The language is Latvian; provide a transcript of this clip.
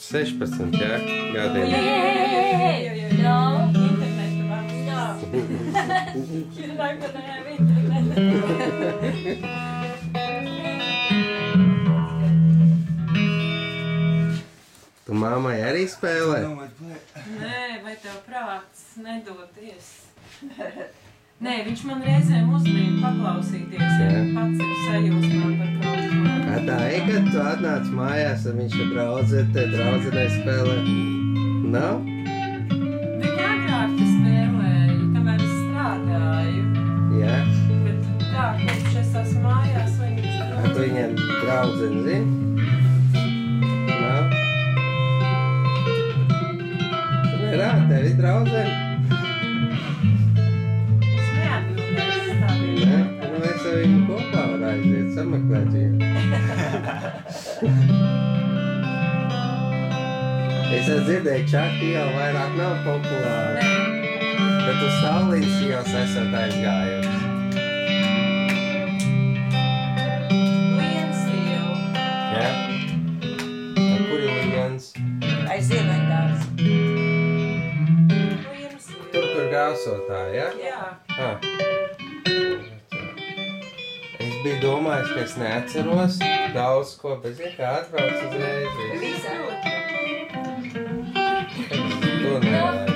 16, jā, gadiem. No. Internetu vārds. No. You're not gonna have internet. Tu mammai arī spēlē? Nē, vai tev prāts nedodies? Nē, viņš man reizēm uzlīd paklausīties, ja pats ir sajūsmā par kaut ko. Tā ir, kad tu atnāc mājās, un viņš ar draudzenei spēlē? Nav? Viņa agrāk tu spēlēja, kamēr es strādāju. Jā. Bet tā, kopš es esmu mājās, viņas Tu viņiem draudzeni zini? Nav? Tu nerā, tev ir draudzeni? Es neatbildēšu tādiem. Nē? Nu es ar viņu kopā var aiziet, sameklēt viņu. Es dzirdēju, Čaki jau vairāk nav populāri. Bet uz Stālīnas ielas esat aizgājusi. Lienas iela. Jā? Kur ir Liens? Aiz Ziemeļdārs. Lienas iela. Tur gāsotāji, jā? Jā. Es biju domājis, ka es neatceros daudz ko, bet zini, kā atbrauc uzreiz. Visa. To nevar.